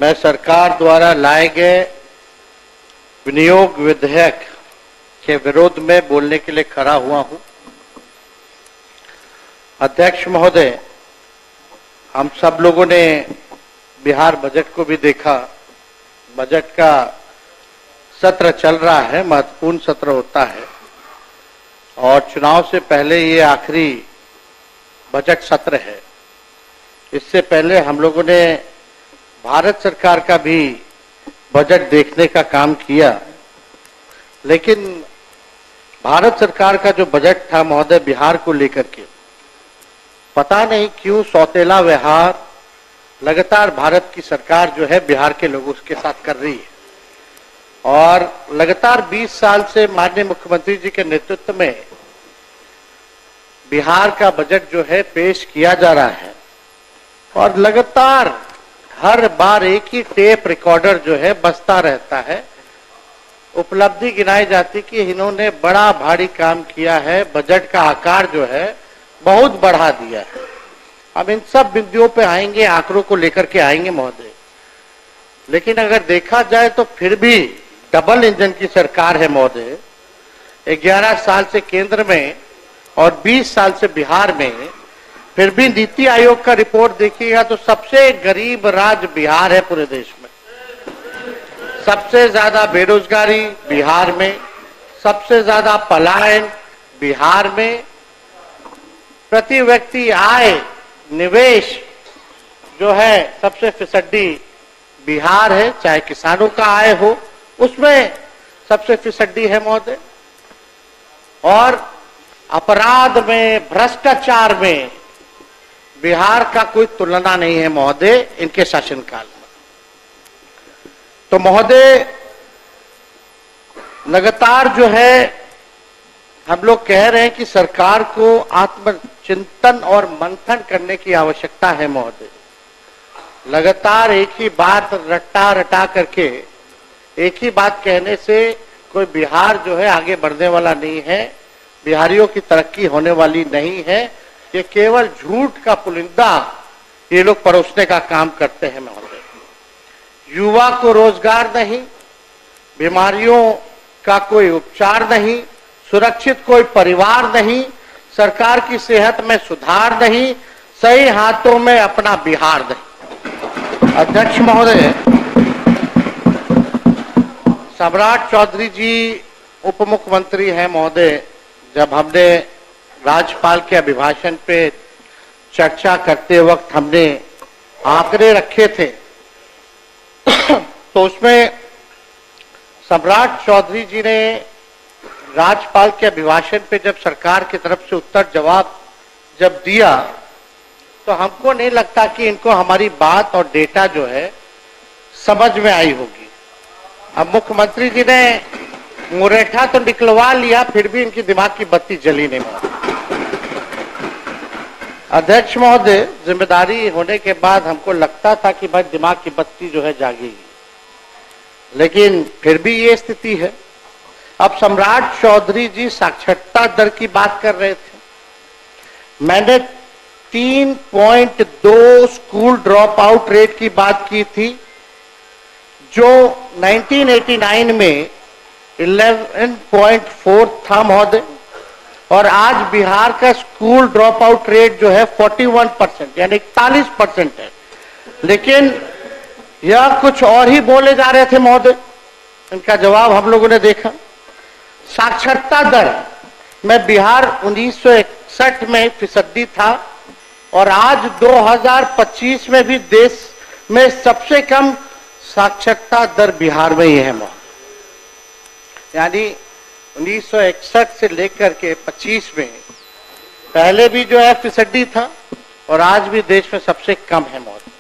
मैं सरकार द्वारा लाए गए विनियोग विधेयक के विरोध में बोलने के लिए खड़ा हुआ हूं। अध्यक्ष महोदय, हम सब लोगों ने बिहार बजट को भी देखा। बजट का सत्र चल रहा है, महत्वपूर्ण सत्र होता है और चुनाव से पहले ये आखिरी बजट सत्र है। इससे पहले हम लोगों ने भारत सरकार का भी बजट देखने का काम किया, लेकिन भारत सरकार का जो बजट था महोदय बिहार को लेकर के, पता नहीं क्यों सौतेला व्यवहार लगातार भारत की सरकार जो है बिहार के लोगों के साथ कर रही है। और लगातार 20 साल से माननीय मुख्यमंत्री जी के नेतृत्व में बिहार का बजट जो है पेश किया जा रहा है और लगातार हर बार एक ही टेप रिकॉर्डर जो है बजता रहता है। उपलब्धि गिनाई जाती कि इन्होंने बड़ा भारी काम किया है, बजट का आकार जो है बहुत बढ़ा दिया है। हम इन सब बिंदुओं पे आएंगे, आंकड़ों को लेकर के आएंगे महोदय, लेकिन अगर देखा जाए तो फिर भी डबल इंजन की सरकार है महोदय। 11 साल से केंद्र में और 20 साल से बिहार में, फिर भी नीति आयोग का रिपोर्ट देखिएगा तो सबसे गरीब राज्य बिहार है पूरे देश में। सबसे ज्यादा बेरोजगारी बिहार में, सबसे ज्यादा पलायन बिहार में, प्रति व्यक्ति आय निवेश जो है सबसे फिसड्डी बिहार है। चाहे किसानों का आय हो उसमें सबसे फिसड्डी है महोदय। और अपराध में, भ्रष्टाचार में बिहार का कोई तुलना नहीं है महोदय इनके शासनकाल में। तो महोदय लगातार जो है हम लोग कह रहे हैं कि सरकार को आत्मचिंतन और मंथन करने की आवश्यकता है महोदय। लगातार एक ही बात रटा रटा करके, एक ही बात कहने से कोई बिहार जो है आगे बढ़ने वाला नहीं है, बिहारियों की तरक्की होने वाली नहीं है। ये केवल झूठ का पुलिंदा ये लोग परोसने का काम करते हैं महोदय। युवा को रोजगार नहीं, बीमारियों का कोई उपचार नहीं, सुरक्षित कोई परिवार नहीं, सरकार की सेहत में सुधार नहीं, सही हाथों में अपना बिहार नहीं। अध्यक्ष महोदय, सम्राट चौधरी जी उप मुख्यमंत्री हैं महोदय। जब हमने राज्यपाल के अभिभाषण पे चर्चा करते वक्त हमने आंकड़े रखे थे तो उसमें सम्राट चौधरी जी ने राज्यपाल के अभिभाषण पे जब सरकार की तरफ से उत्तर जवाब जब दिया तो हमको नहीं लगता कि इनको हमारी बात और डेटा जो है समझ में आई होगी। अब मुख्यमंत्री जी ने मुरेठा तो निकलवा लिया, फिर भी इनकी दिमाग की बत्ती जली नहीं। अध्यक्ष महोदय, जिम्मेदारी होने के बाद हमको लगता था कि भाई दिमाग की बत्ती जो है जागेगी, लेकिन फिर भी ये स्थिति है। अब सम्राट चौधरी जी साक्षरता दर की बात कर रहे थे। मैंने 3.2 स्कूल ड्रॉप आउट रेट की बात की थी, जो 1989 में 11.4 था महोदय, और आज बिहार का स्कूल ड्रॉप आउट रेट जो है 41% यानी 41% है। लेकिन यह कुछ और ही बोले जा रहे थे महोदय। इनका जवाब हम लोगों ने देखा। साक्षरता दर में बिहार 1961 में फीसदी था और आज 2025 में भी देश में सबसे कम साक्षरता दर बिहार में ही है महोदय। यानी 1961 से लेकर के 25 में पहले भी जो है फीसदी था और आज भी देश में सबसे कम है महोदय।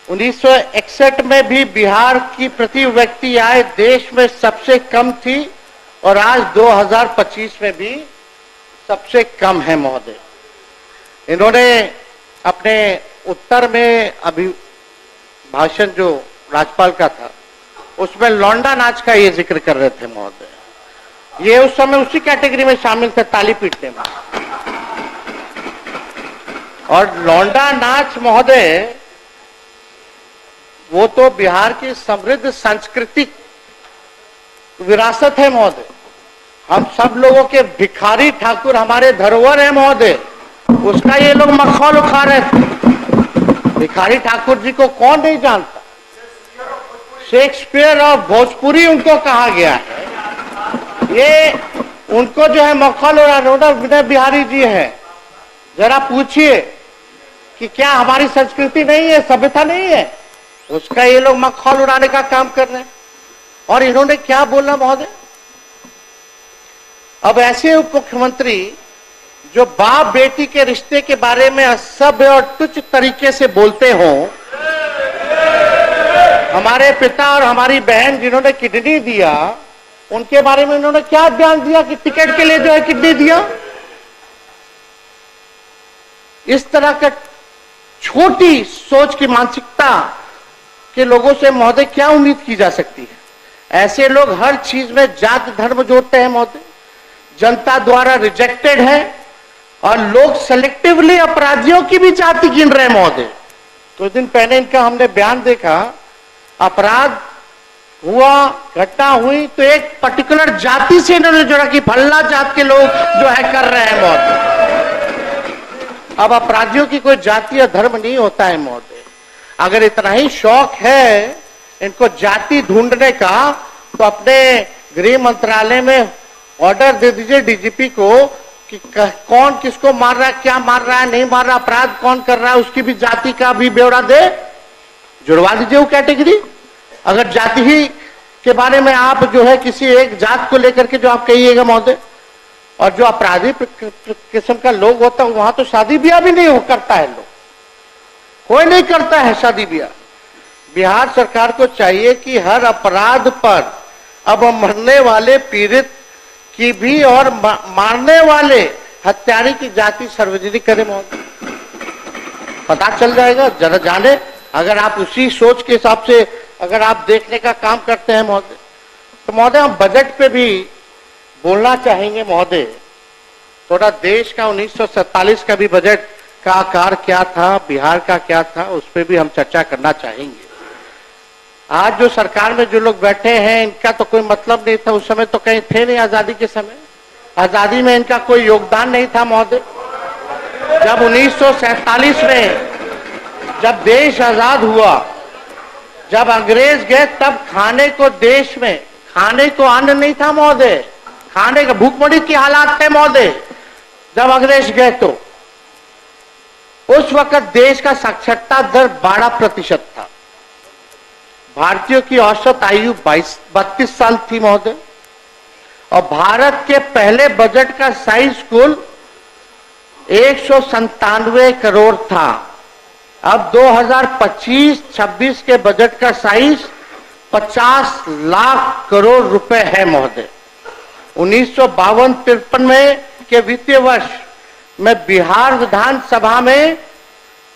1961 में भी बिहार की प्रति व्यक्ति आय देश में सबसे कम थी और आज 2025 में भी सबसे कम है महोदय। इन्होंने अपने उत्तर में अभी भाषण जो राज्यपाल का था उसमें लौंडा नाच का ये जिक्र कर रहे थे महोदय। ये उस समय उसी कैटेगरी में शामिल थे, ताली पीटने में। और लौंडा नाच महोदय वो तो बिहार की समृद्ध सांस्कृतिक विरासत है महोदय। हम सब लोगों के भिखारी ठाकुर हमारे धरोहर है महोदय, उसका ये लोग मखौल उठा रहे थे। भिखारी ठाकुर जी को कौन नहीं जानता? शेक्सपियर और भोजपुरी उनको कहा गया है। ये उनको जो है मखौल उड़ाना विनय बिहारी जी है। जरा पूछिए कि क्या हमारी संस्कृति नहीं है, सभ्यता नहीं है? उसका ये लोग मखौल उड़ाने का काम कर रहे हैं। और इन्होंने क्या बोला महोदय? अब ऐसे उप मुख्यमंत्री जो बाप बेटी के रिश्ते के बारे में असभ्य और तुच्छ तरीके से बोलते हो, हमारे पिता और हमारी बहन जिन्होंने किडनी दिया, उनके बारे में उन्होंने क्या बयान दिया कि टिकट के लिए जो है किडनी दिया। इस तरह का छोटी सोच की मानसिकता के लोगों से महोदय क्या उम्मीद की जा सकती है? ऐसे लोग हर चीज में जात धर्म जोड़ते हैं महोदय, जनता द्वारा रिजेक्टेड है, और लोग सेलेक्टिवली अपराधियों की भी जाति गिन रहे हैं महोदय। कुछ दिन पहले इनका हमने बयान देखा, अपराध हुआ, घटना हुई तो एक पर्टिकुलर जाति से इन्होंने जोड़ा कि फल्ला जात के लोग जो है कर रहे हैं महोदय। अब अपराधियों की कोई जाति या धर्म नहीं होता है महोदय। अगर इतना ही शौक है इनको जाति ढूंढने का, तो अपने गृह मंत्रालय में ऑर्डर दे दीजिए डीजीपी को कि कौन किसको मार रहा है, क्या मार रहा है, नहीं मार रहा, अपराध कौन कर रहा है, उसकी भी जाति का भी ब्यौरा दे, जुड़वा दीजिए वो कैटेगरी। अगर जाति ही के बारे में आप जो है किसी एक जात को लेकर के जो आप कहिएगा महोदय, और जो अपराधी किस्म का लोग होता है वहां तो शादी ब्याह भी नहीं हो करता है, लोग कोई नहीं करता है शादी ब्याह। बिहार सरकार को चाहिए कि हर अपराध पर अब मरने वाले पीड़ित की भी और मारने वाले हत्यारे की जाति सार्वजनिक करे महोदय, पता चल जाएगा। जरा जाने, अगर आप उसी सोच के हिसाब से अगर आप देखने का काम करते हैं महोदय, तो महोदय हम बजट पे भी बोलना चाहेंगे महोदय। थोड़ा देश का 1947 का भी बजट का आकार क्या था, बिहार का क्या था, उस पर भी हम चर्चा करना चाहेंगे। आज जो सरकार में जो लोग बैठे हैं इनका तो कोई मतलब नहीं था, उस समय तो कहीं थे नहीं। आजादी के समय आजादी में इनका कोई योगदान नहीं था महोदय। जब 1947 में जब देश आजाद हुआ, जब अंग्रेज गए, तब खाने को देश में खाने को अन्न नहीं था महोदय, खाने का भूखमरी के हालात थे महोदय। जब अंग्रेज गए तो उस वक्त देश का साक्षरता दर 12% था। भारतीयों की औसत आयु 32 साल थी महोदय, और भारत के पहले बजट का साइज कुल 197 करोड़ था। अब 2025-26 के बजट का साइज 50 लाख करोड़ रुपए है महोदय। 1952-53 में के वित्तीय वर्ष में बिहार विधानसभा में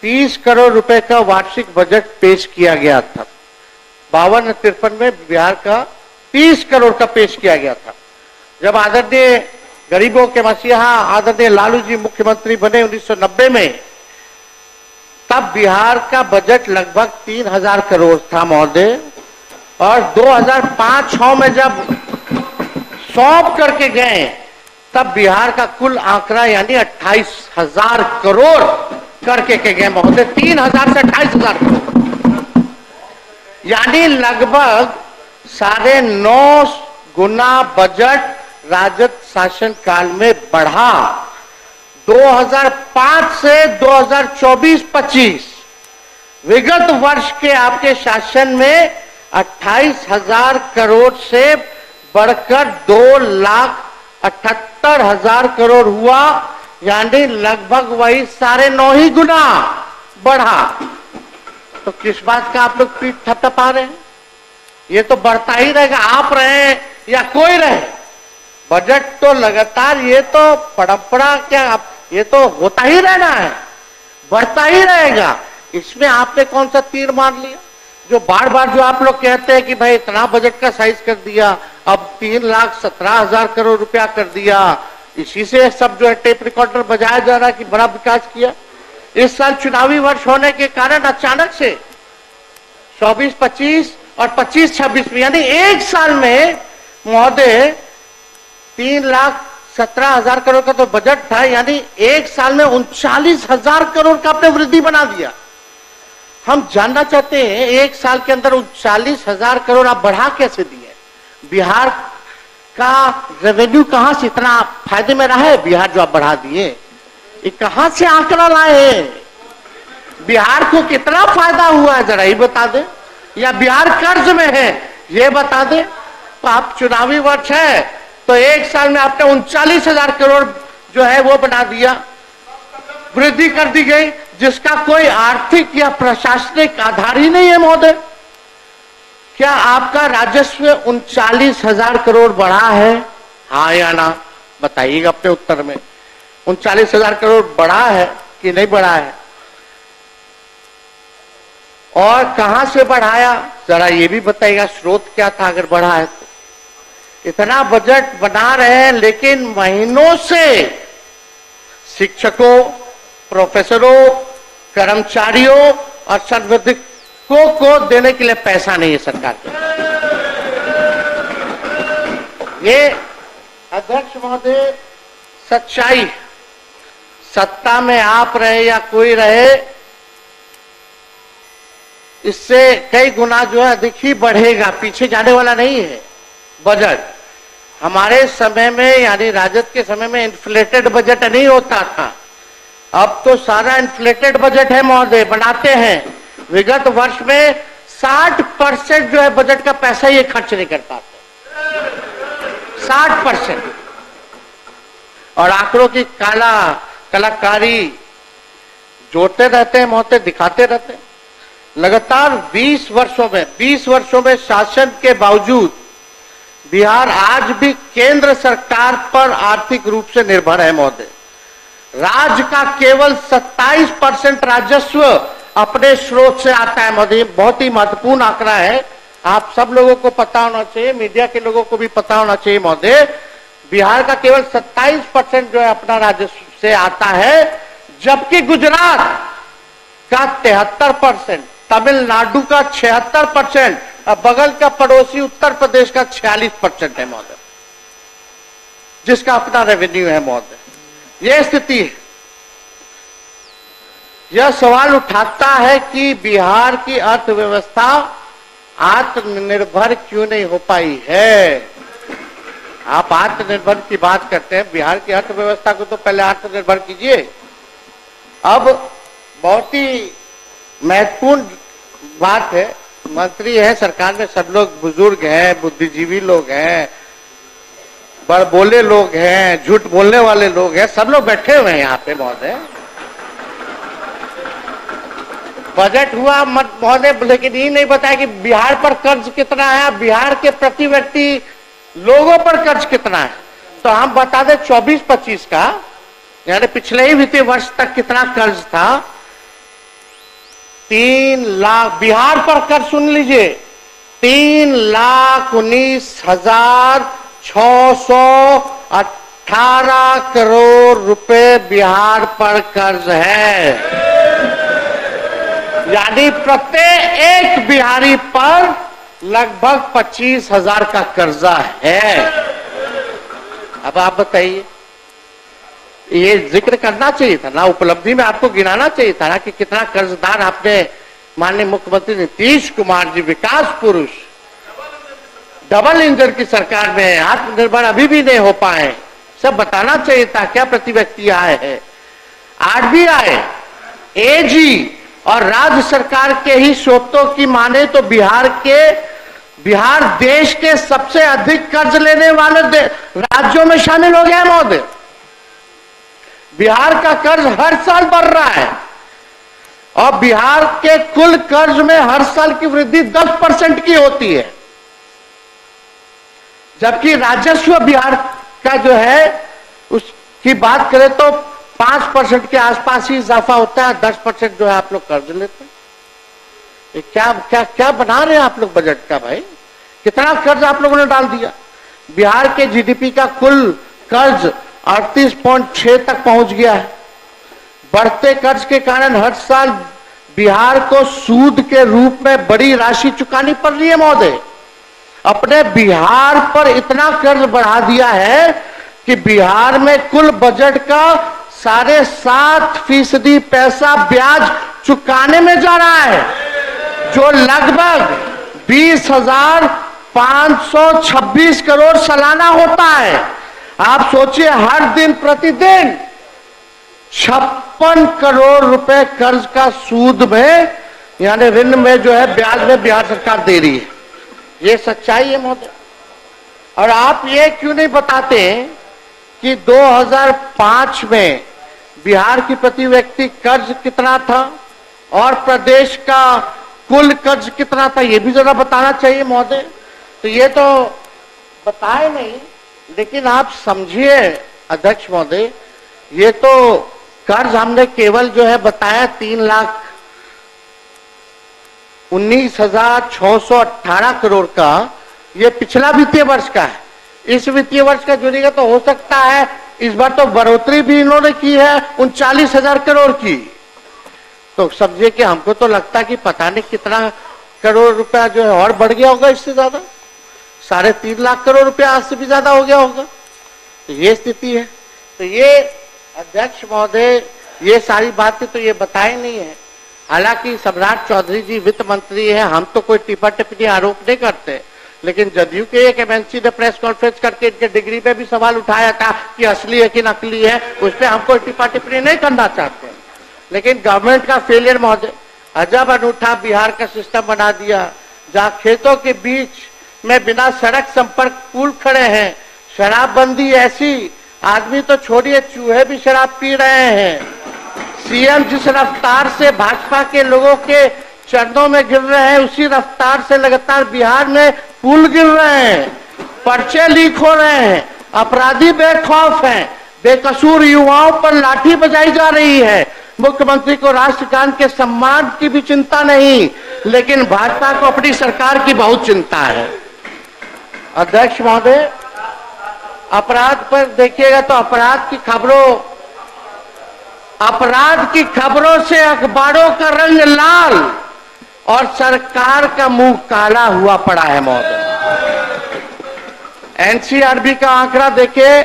30 करोड़ रुपए का वार्षिक बजट पेश किया गया था। 52-53 में बिहार का 30 करोड़ का पेश किया गया था। जब आदरणीय गरीबों के मसीहा आदरणीय लालू जी मुख्यमंत्री बने 1990 में, तब बिहार का बजट लगभग 3000 करोड़ था महोदय। और 2005-06 में जब सौंप करके गए, तब बिहार का कुल आंकड़ा यानी 28,000 करोड़ करके के गए महोदय। 3000 से 28,000 करोड़, यानी लगभग 9.5 गुना बजट राजद शासन काल में बढ़ा। 2005 से 2024-25 विगत वर्ष के आपके शासन में 28,000 करोड़ से बढ़कर 2,78,000 करोड़ हुआ, यानी लगभग वही 9.5 गुना बढ़ा। तो किस बात का आप लोग पीठ थपथपा रहे हैं? ये तो बढ़ता ही रहेगा, आप रहे या कोई रहे। बजट तो लगातार, ये तो परंपरा क्या, ये तो होता ही रहना है, बढ़ता ही रहेगा। इसमें आपने कौन सा तीर मार लिया? जो बार बार जो आप लोग कहते हैं कि भाई इतना बजट का साइज कर दिया, अब 3,17,000 करोड़ रुपया कर दिया, इसी से सब जो है टेप रिकॉर्डर बजाया जा रहा है कि बड़ा विकास किया। इस साल चुनावी वर्ष होने के कारण अचानक से 24-25 और 25-26 में, यानी एक साल में महोदय 3,17,000 करोड़ का तो बजट था, यानी एक साल में 39,000 करोड़ का आपने वृद्धि बना दिया। हम जानना चाहते हैं एक साल के अंदर 39,000 करोड़ आप बढ़ा कैसे दिए? बिहार का रेवेन्यू कहां से इतना फायदे में रहा है? बिहार जो आप बढ़ा दिए, ये कहां से आंकड़ा लाए हैं? बिहार को कितना फायदा हुआ है जरा ही बता दें, या बिहार कर्ज में है ये बता दें। तो आप चुनावी वर्ष है तो एक साल में आपने 39,000 करोड़ जो है वो बना दिया, वृद्धि कर दी गई, जिसका कोई आर्थिक या प्रशासनिक आधार ही नहीं है महोदय। क्या आपका राजस्व 39,000 करोड़ बढ़ा है? हाँ या ना बताइएगा अपने उत्तर में। 39,000 करोड़ बढ़ा है कि नहीं बढ़ा है? और कहां से बढ़ाया जरा ये भी बताइएगा, स्रोत क्या था अगर बढ़ा है तो? इतना बजट बना रहे हैं लेकिन महीनों से शिक्षकों, प्रोफेसरों, कर्मचारियों और संविधिकों को देने के लिए पैसा नहीं है सरकार के। ये अध्यक्ष महोदय सच्चाई, सत्ता में आप रहे या कोई रहे, इससे कई गुना जो है अधिक ही बढ़ेगा, पीछे जाने वाला नहीं है बजट। हमारे समय में यानी राजद के समय में इन्फ्लेटेड बजट नहीं होता था, अब तो सारा इन्फ्लेटेड बजट है महोदय, बनाते हैं। विगत वर्ष में 60% जो है बजट का पैसा ये खर्च नहीं कर पाते, 60%। और आंकड़ों की कलाकारी जोड़ते रहते हैं महोदय, दिखाते रहते हैं। लगातार 20 वर्षों में शासन के बावजूद बिहार आज भी केंद्र सरकार पर आर्थिक रूप से निर्भर है महोदय। राज्य का केवल 27% राजस्व अपने स्रोत से आता है महोदय। बहुत ही महत्वपूर्ण आंकड़ा है, आप सब लोगों को पता होना चाहिए, मीडिया के लोगों को भी पता होना चाहिए महोदय। बिहार का केवल 27% जो है अपना राजस्व से आता है, जबकि गुजरात का 73%, तमिलनाडु का 76% और बगल का पड़ोसी उत्तर प्रदेश का 46% है महोदय, जिसका अपना रेवेन्यू है महोदय। यह स्थिति है। यह सवाल उठाता है कि बिहार की अर्थव्यवस्था आत्मनिर्भर क्यों नहीं हो पाई है। आप आत्मनिर्भर की बात करते हैं, बिहार की अर्थव्यवस्था को तो पहले आत्मनिर्भर कीजिए। अब बहुत ही महत्वपूर्ण बात है, मंत्री है सरकार में, सब लोग बुजुर्ग हैं, बुद्धिजीवी लोग हैं, बड़बोले लोग हैं, झूठ बोलने वाले लोग हैं, सब लोग बैठे हुए हैं यहाँ पे महोदय। बजट हुआ महोदय, लेकिन ये नहीं बताया कि बिहार पर कर्ज कितना है, बिहार के प्रति व्यक्ति लोगों पर कर्ज कितना है। तो हम बता दें 24-25 का, यानी पिछले ही वित्तीय वर्ष तक कितना कर्ज था। 3 लाख बिहार पर कर्ज, सुन लीजिए, 3,19,618 करोड़ रुपए बिहार पर कर्ज है। यानी प्रत्येक एक बिहारी पर लगभग 25,000 का कर्जा है। अब आप बताइए, ये जिक्र करना चाहिए था ना, उपलब्धि में आपको गिनाना चाहिए था ना कि कितना कर्जदार आपने, माननीय मुख्यमंत्री नीतीश कुमार जी, विकास पुरुष, डबल इंजन की सरकार में आत्मनिर्भर अभी भी नहीं हो पाए, सब बताना चाहिए था। क्या प्रति व्यक्ति आए हैं? आरबीआई, एजी और राज्य सरकार के ही स्रोतों की माने तो बिहार देश के सबसे अधिक कर्ज लेने वाले राज्यों में शामिल हो गया महोदय। बिहार का कर्ज हर साल बढ़ रहा है और बिहार के कुल कर्ज में हर साल की वृद्धि 10% की होती है, जबकि राजस्व बिहार का जो है उसकी बात करें तो 5% के आसपास ही इजाफा होता है, 10% जो है आप लोग कर्ज लेते हैं। ये क्या बना रहे हैं आप लोग बजट का भाई? कितना कर्ज आप लोगों ने डाल दिया। बिहार के जीडीपी का कुल कर्ज 38.6 तक पहुंच गया है। बढ़ते कर्ज के कारण हर साल बिहार को सूद के रूप में बड़ी राशि चुकानी पड़ रही है महोदय। अपने बिहार पर इतना कर्ज बढ़ा दिया है कि बिहार में कुल बजट का 7.5% पैसा ब्याज चुकाने में जा रहा है, जो लगभग 20,526 करोड़ सालाना होता है। आप सोचिए, हर दिन प्रतिदिन 56 करोड़ रुपए कर्ज का सूद में यानी ऋण में जो है ब्याज में बिहार सरकार दे रही है। ये सच्चाई है महोदय। और आप ये क्यों नहीं बताते कि 2005 में बिहार की प्रति व्यक्ति कर्ज कितना था और प्रदेश का कुल कर्ज कितना था, ये भी जरा बताना चाहिए महोदय। तो ये तो बताए नहीं, लेकिन आप समझिए अध्यक्ष महोदय, ये तो कर्ज हमने केवल जो है बताया 3,19,618 करोड़ का, ये पिछला वित्तीय वर्ष का है। इस वित्तीय वर्ष का जुड़ेगा तो हो सकता है इस बार तो बढ़ोतरी भी इन्होंने की है 39,000 करोड़ की। तो समझिए कि हमको तो लगता है कि पता नहीं कितना करोड़ रुपया जो है और बढ़ गया होगा, इससे ज्यादा 3.5 लाख करोड़ रुपया आज से भी ज्यादा हो गया होगा। तो ये स्थिति है। तो ये अध्यक्ष महोदय, ये सारी बातें तो ये बताई नहीं है। हालांकि सम्राट चौधरी जी वित्त मंत्री है, हम तो कोई टिप्पा टिप्पणी आरोप नहीं करते, लेकिन जदयू के एक एमएनसी ने प्रेस कॉन्फ्रेंस करके इनके डिग्री पे भी सवाल उठाया था कि असली है कि नकली है, उस पर हम कोई टिप्पा टिप्पणी नहीं करना चाहते। लेकिन गवर्नमेंट का फेलियर महोदय, अजब अनूठा बिहार का सिस्टम बना दिया, जहां खेतों के बीच में बिना सड़क संपर्क पुल खड़े हैं। शराबबंदी ऐसी, आदमी तो छोड़िए, चूहे भी शराब पी रहे हैं। सीएम जिस रफ्तार से भाजपा के लोगों के चरणों में गिर रहे हैं, उसी रफ्तार से लगातार बिहार में पुल गिर रहे हैं, पर्चे लीक हो रहे हैं, अपराधी बेखौफ हैं, बेकसूर युवाओं पर लाठी बजाई जा रही है। मुख्यमंत्री को राष्ट्रगान के सम्मान की भी चिंता नहीं, लेकिन भाजपा को अपनी सरकार की बहुत चिंता है। अध्यक्ष महोदय, अपराध पर देखिएगा तो अपराध की खबरों से अखबारों का रंग लाल और सरकार का मुंह काला हुआ पड़ा है महोदय। एनसीआरबी का आंकड़ा देखे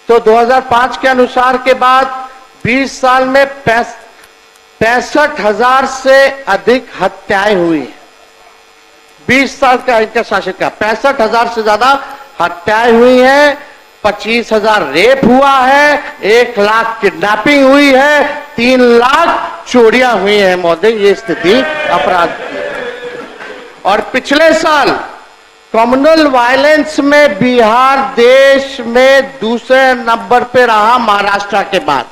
तो 2005 के अनुसार के बाद 20 साल में 65,000 से अधिक हत्याएं हुई हैं। 20 साल का इनका शासन का 65,000 से ज्यादा हत्याएं हुई हैं, 25,000 रेप हुआ है, 1 लाख किडनैपिंग हुई है, 3 लाख चोरियां हुई हैं महोदय। ये स्थिति अपराध की है। और पिछले साल कम्युनल वायलेंस में बिहार देश में दूसरे नंबर पे रहा महाराष्ट्र के बाद।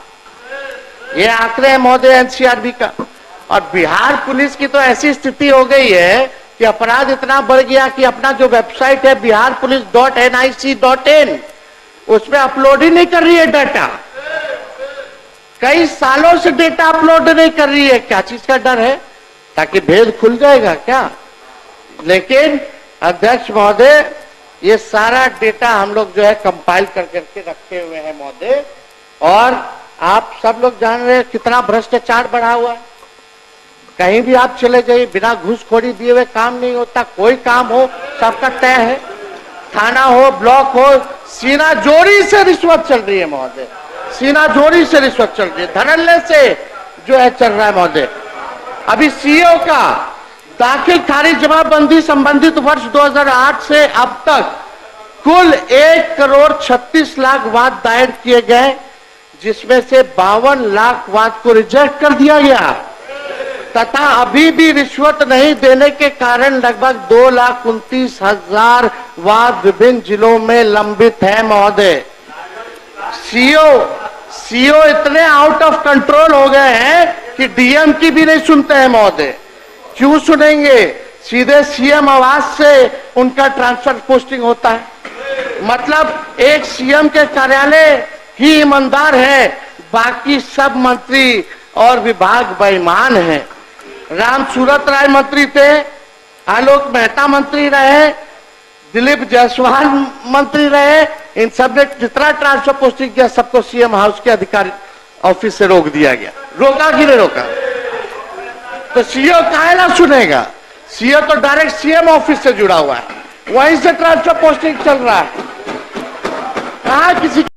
ये आंकड़े हैं महोदय एनसीआरबी का। और बिहार पुलिस की तो ऐसी स्थिति हो गई है कि अपराध इतना बढ़ गया कि अपना जो वेबसाइट है biharpolice.nic.in, उसमें अपलोड ही नहीं कर रही है डाटा। कई सालों से डेटा अपलोड नहीं कर रही है। क्या चीज का डर है? ताकि भेद खुल जाएगा क्या? लेकिन अध्यक्ष महोदय, ये सारा डेटा हम लोग जो है कंपाइल करके रखे हुए हैं महोदय। और आप सब लोग जान रहे हैं कितना भ्रष्टाचार बढ़ा हुआ है। कहीं भी आप चले जाइए, बिना घूसखोरी दिए हुए काम नहीं होता। कोई काम हो सबका तय है, थाना हो, ब्लॉक हो, सीना जोड़ी से रिश्वत चल रही है महोदय। सीना जोड़ी से रिश्वत चल रही है, धड़ल्ले से जो है चल रहा है महोदय। अभी सीओ का दाखिल खारिज जमाबंदी संबंधित वर्ष 2008 से अब तक कुल 1,36 लाख वाद दायर किए गए, जिसमें से 52 लाख वाद को रिजेक्ट कर दिया गया तथा अभी भी रिश्वत नहीं देने के कारण लगभग 2,29,000 वाद विभिन्न जिलों में लंबित है महोदय। सीओ इतने आउट ऑफ कंट्रोल हो गए हैं कि डीएम की भी नहीं सुनते हैं महोदय। क्यों सुनेंगे? सीधे सीएम आवास से उनका ट्रांसफर पोस्टिंग होता है। मतलब एक सीएम के कार्यालय ही ईमानदार है, बाकी सब मंत्री और विभाग बेईमान हैं। राम सूरत राय मंत्री थे, आलोक मेहता मंत्री रहे, दिलीप जायसवाल मंत्री रहे। इन सब ने जितना ट्रांसफर पोस्टिंग किया सबको सीएम हाउस के अधिकारी ऑफिस से रोक दिया गया। रोका कि नहीं रोका? तो सीओ काहेला सुनेगा? सीओ तो डायरेक्ट सीएम ऑफिस से जुड़ा हुआ है, वहीं से ट्रांसफर पोस्टिंग चल रहा है। कहा किसी